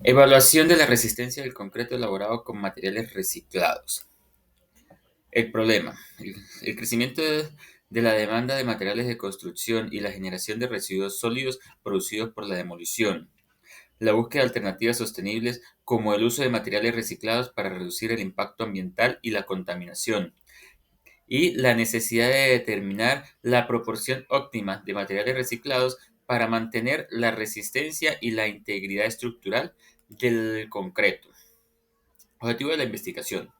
Evaluación de la resistencia del concreto elaborado con materiales reciclados. El problema. El crecimiento de la demanda de materiales de construcción y la generación de residuos sólidos producidos por la demolición. La búsqueda de alternativas sostenibles como el uso de materiales reciclados para reducir el impacto ambiental y la contaminación. Y la necesidad de determinar la proporción óptima de materiales reciclados para mantener la resistencia y la integridad estructural del concreto. Objetivo de la investigación.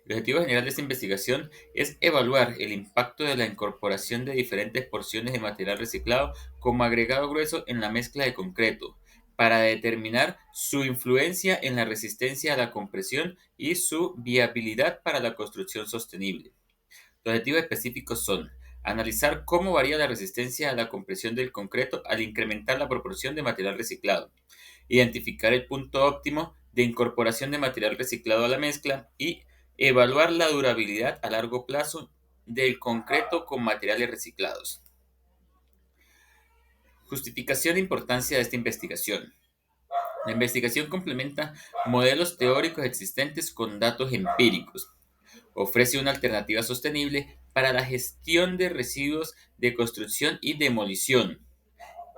El objetivo general de esta investigación es evaluar el impacto de la incorporación de diferentes porciones de material reciclado como agregado grueso en la mezcla de concreto, para determinar su influencia en la resistencia a la compresión y su viabilidad para la construcción sostenible. Los objetivos específicos son analizar cómo varía la resistencia a la compresión del concreto al incrementar la proporción de material reciclado, identificar el punto óptimo de incorporación de material reciclado a la mezcla y evaluar la durabilidad a largo plazo del concreto con materiales reciclados. Justificación e importancia de esta investigación. La investigación complementa modelos teóricos existentes con datos empíricos. Ofrece una alternativa sostenible para la gestión de residuos de construcción y demolición,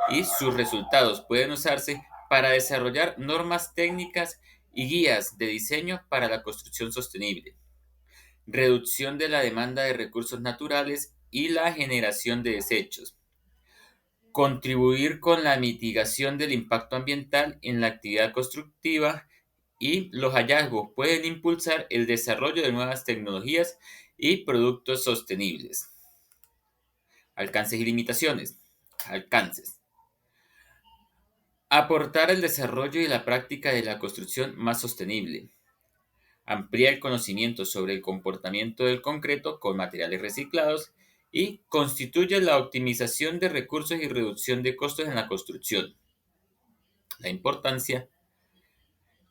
y sus resultados pueden usarse para desarrollar normas técnicas y guías de diseño para la construcción sostenible, reducción de la demanda de recursos naturales y la generación de desechos, contribuir con la mitigación del impacto ambiental en la actividad constructiva, y los hallazgos pueden impulsar el desarrollo de nuevas tecnologías y productos sostenibles. Alcances y limitaciones. Alcances. Aportar el desarrollo y la práctica de la construcción más sostenible. Amplía el conocimiento sobre el comportamiento del concreto con materiales reciclados y constituye la optimización de recursos y reducción de costos en la construcción. La importancia.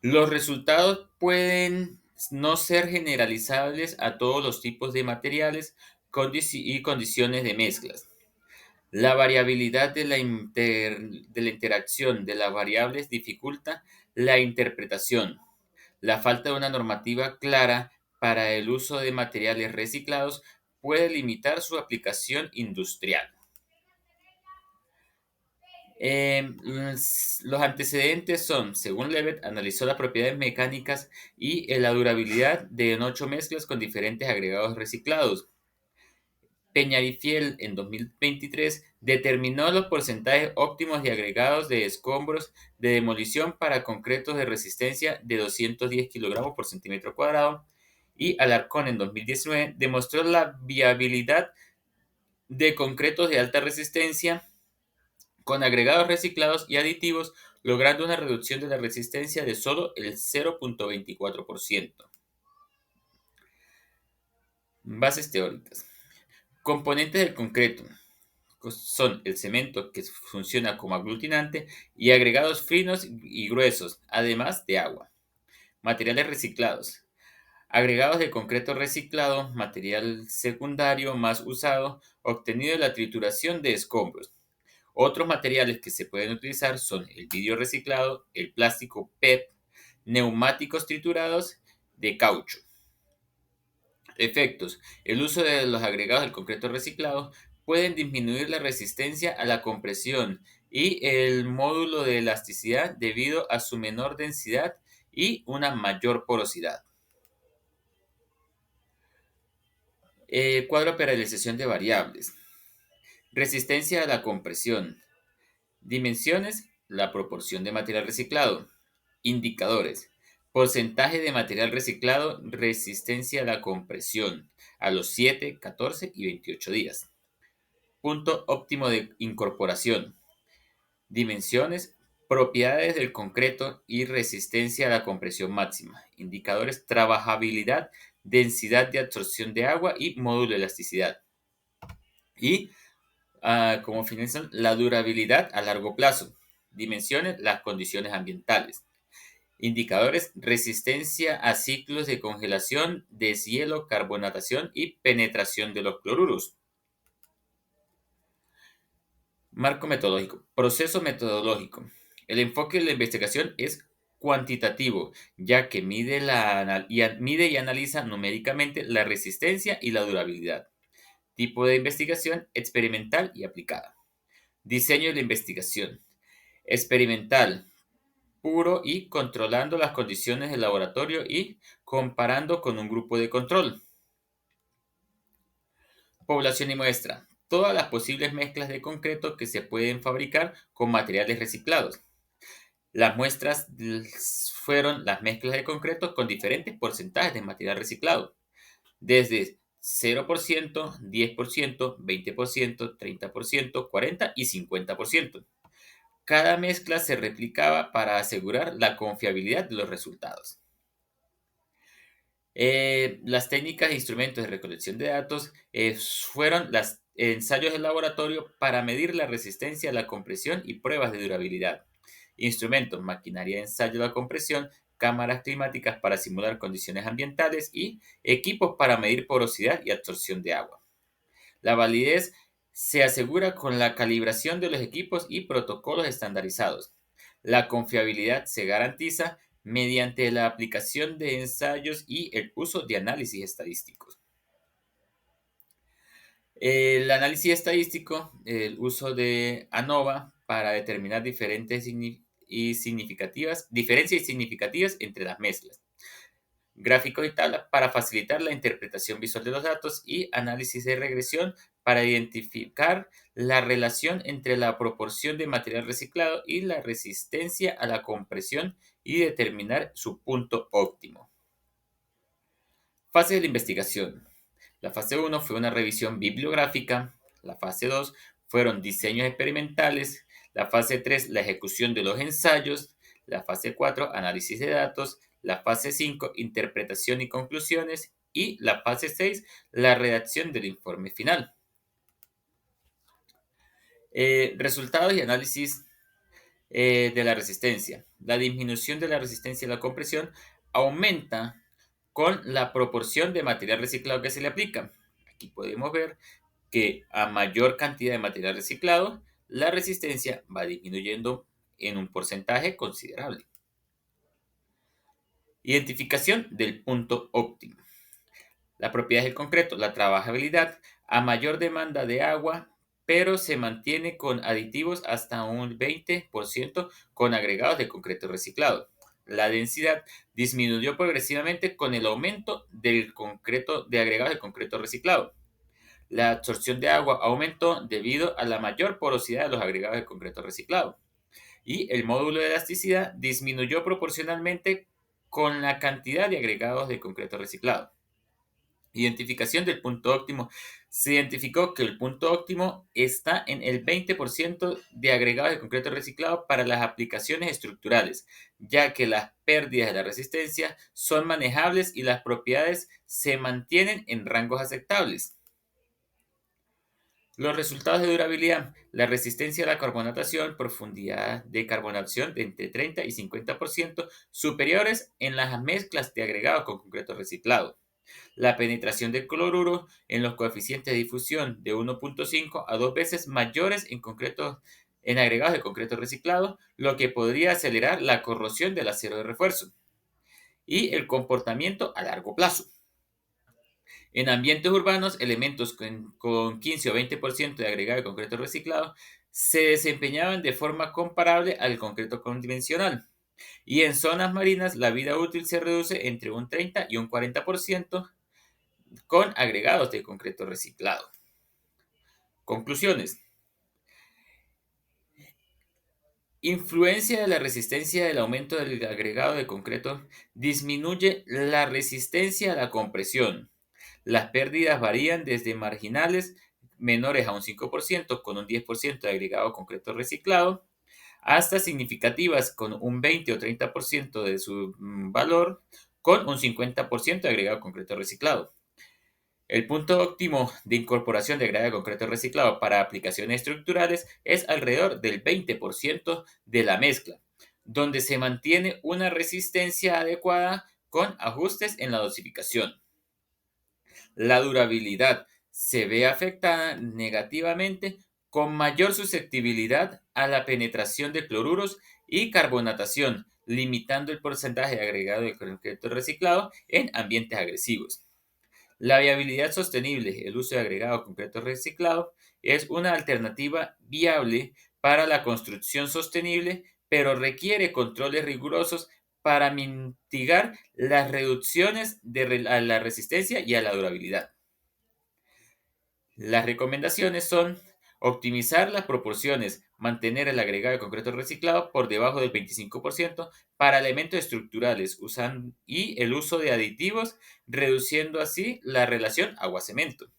Los resultados pueden no ser generalizables a todos los tipos de materiales y condiciones de mezclas. La variabilidad de la interacción de las variables dificulta la interpretación. La falta de una normativa clara para el uso de materiales reciclados puede limitar su aplicación industrial. Los antecedentes son, según Levet, analizó las propiedades mecánicas y la durabilidad de 8 mezclas con diferentes agregados reciclados. Peñarifiel, en 2023, determinó los porcentajes óptimos de agregados de escombros de demolición para concretos de resistencia de 210 kilogramos por centímetro cuadrado, y Alarcón, en 2019, demostró la viabilidad de concretos de alta resistencia con agregados reciclados y aditivos, logrando una reducción de la resistencia de solo el 0,24%. Bases teóricas. Componentes del concreto son el cemento, que funciona como aglutinante, y agregados finos y gruesos, además de agua. Materiales reciclados. Agregados de concreto reciclado, material secundario más usado, obtenido de la trituración de escombros. Otros materiales que se pueden utilizar son el vidrio reciclado, el plástico PET, neumáticos triturados de caucho. Efectos. El uso de los agregados del concreto reciclado pueden disminuir la resistencia a la compresión y el módulo de elasticidad debido a su menor densidad y una mayor porosidad. Cuadro de paralización de variables. Resistencia a la compresión. Dimensiones, la proporción de material reciclado. Indicadores. Porcentaje de material reciclado, resistencia a la compresión a los 7, 14 y 28 días. Punto óptimo de incorporación. Dimensiones, propiedades del concreto y resistencia a la compresión máxima. Indicadores, trabajabilidad, densidad de absorción de agua y módulo de elasticidad. Y como finalización, la durabilidad a largo plazo. Dimensiones, las condiciones ambientales. Indicadores, resistencia a ciclos de congelación, deshielo, carbonatación y penetración de los cloruros. Marco metodológico. Proceso metodológico. El enfoque de la investigación es cuantitativo, ya que mide y analiza numéricamente la resistencia y la durabilidad. Tipo de investigación: experimental y aplicada. Diseño de la investigación: experimental, puro y controlando las condiciones del laboratorio y comparando con un grupo de control. Población y muestra: todas las posibles mezclas de concreto que se pueden fabricar con materiales reciclados. Las muestras fueron las mezclas de concreto con diferentes porcentajes de material reciclado, desde 0%, 10%, 20%, 30%, 40% y 50%. Cada mezcla se replicaba para asegurar la confiabilidad de los resultados. Las técnicas e instrumentos de recolección de datos fueron los ensayos de laboratorio para medir la resistencia a la compresión y pruebas de durabilidad. Instrumentos: maquinaria de ensayo de la compresión, cámaras climáticas para simular condiciones ambientales y equipos para medir porosidad y absorción de agua. La validez se asegura con la calibración de los equipos y protocolos estandarizados. La confiabilidad se garantiza mediante la aplicación de ensayos y el uso de análisis estadísticos. El análisis estadístico, el uso de ANOVA para determinar diferencias y significativas entre las mezclas. Gráficos y tablas para facilitar la interpretación visual de los datos y análisis de regresión para identificar la relación entre la proporción de material reciclado y la resistencia a la compresión y determinar su punto óptimo. Fase de la investigación. La fase 1 fue una revisión bibliográfica. La fase 2 fueron diseños experimentales. La fase 3, la ejecución de los ensayos. La fase 4, análisis de datos. La fase 5, interpretación y conclusiones. Y la fase 6, la redacción del informe final. Resultados y análisis de la resistencia. La disminución de la resistencia a la compresión aumenta con la proporción de material reciclado que se le aplica. Aquí podemos ver que a mayor cantidad de material reciclado, la resistencia va disminuyendo en un porcentaje considerable. Identificación del punto óptimo. La propiedad del concreto: la trabajabilidad a mayor demanda de agua, pero se mantiene con aditivos hasta un 20% con agregados de concreto reciclado. La densidad disminuyó progresivamente con el aumento de agregados de concreto reciclado. La absorción de agua aumentó debido a la mayor porosidad de los agregados de concreto reciclado. Y el módulo de elasticidad disminuyó proporcionalmente con la cantidad de agregados de concreto reciclado. Identificación del punto óptimo. Se identificó que el punto óptimo está en el 20% de agregados de concreto reciclado para las aplicaciones estructurales, ya que las pérdidas de la resistencia son manejables y las propiedades se mantienen en rangos aceptables. Los resultados de durabilidad: la resistencia a la carbonatación, profundidad de carbonatación de entre 30 y 50% superiores en las mezclas de agregados con concreto reciclado. La penetración del cloruro en los coeficientes de difusión de 1.5 a 2 veces mayores en agregados de concreto reciclado, lo que podría acelerar la corrosión del acero de refuerzo. Y el comportamiento a largo plazo. En ambientes urbanos, elementos con 15 o 20% de agregado de concreto reciclado se desempeñaban de forma comparable al concreto convencional. Y en zonas marinas, la vida útil se reduce entre un 30 y un 40% con agregados de concreto reciclado. Conclusiones. Influencia de la resistencia del aumento del agregado de concreto: disminuye la resistencia a la compresión. Las pérdidas varían desde marginales, menores a un 5%, con un 10% de agregado concreto reciclado, hasta significativas con un 20 o 30% de su valor, con un 50% de agregado concreto reciclado. El punto óptimo de incorporación de agregado de concreto reciclado para aplicaciones estructurales es alrededor del 20% de la mezcla, donde se mantiene una resistencia adecuada con ajustes en la dosificación. La durabilidad se ve afectada negativamente con mayor susceptibilidad a la penetración de cloruros y carbonatación, limitando el porcentaje agregado de concreto reciclado en ambientes agresivos. La viabilidad sostenible, el uso de agregado concreto reciclado, es una alternativa viable para la construcción sostenible, pero requiere controles rigurosos para mitigar las reducciones a la resistencia y a la durabilidad. Las recomendaciones son optimizar las proporciones, mantener el agregado de concreto reciclado por debajo del 25% para elementos estructurales y el uso de aditivos, reduciendo así la relación agua-cemento.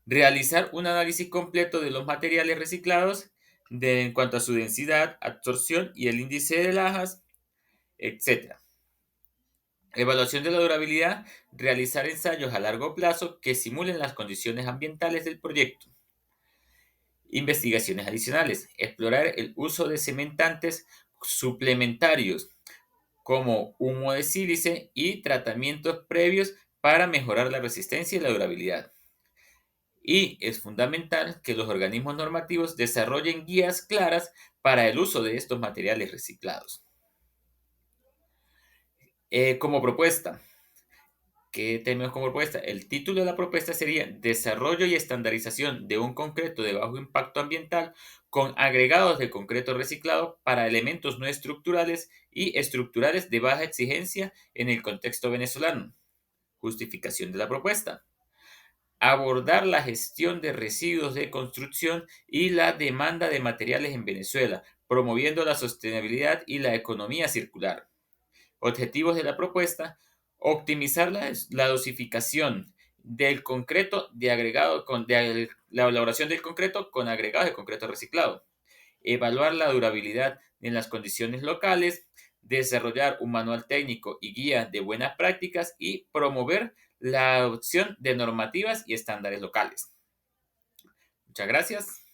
Realizar un análisis completo de los materiales reciclados en cuanto a su densidad, absorción y el índice de lajas, etc. Evaluación de la durabilidad, realizar ensayos a largo plazo que simulen las condiciones ambientales del proyecto. Investigaciones adicionales, explorar el uso de cementantes suplementarios como humo de sílice y tratamientos previos para mejorar la resistencia y la durabilidad. Y es fundamental que los organismos normativos desarrollen guías claras para el uso de estos materiales reciclados. Como propuesta, ¿qué tenemos como propuesta? El título de la propuesta sería Desarrollo y estandarización de un concreto de bajo impacto ambiental con agregados de concreto reciclado para elementos no estructurales y estructurales de baja exigencia en el contexto venezolano. Justificación de la propuesta. Abordar la gestión de residuos de construcción y la demanda de materiales en Venezuela, promoviendo la sostenibilidad y la economía circular. Objetivos de la propuesta: optimizar la dosificación del concreto la elaboración del concreto con agregados de concreto reciclado, evaluar la durabilidad en las condiciones locales, desarrollar un manual técnico y guía de buenas prácticas y promover la adopción de normativas y estándares locales. Muchas gracias.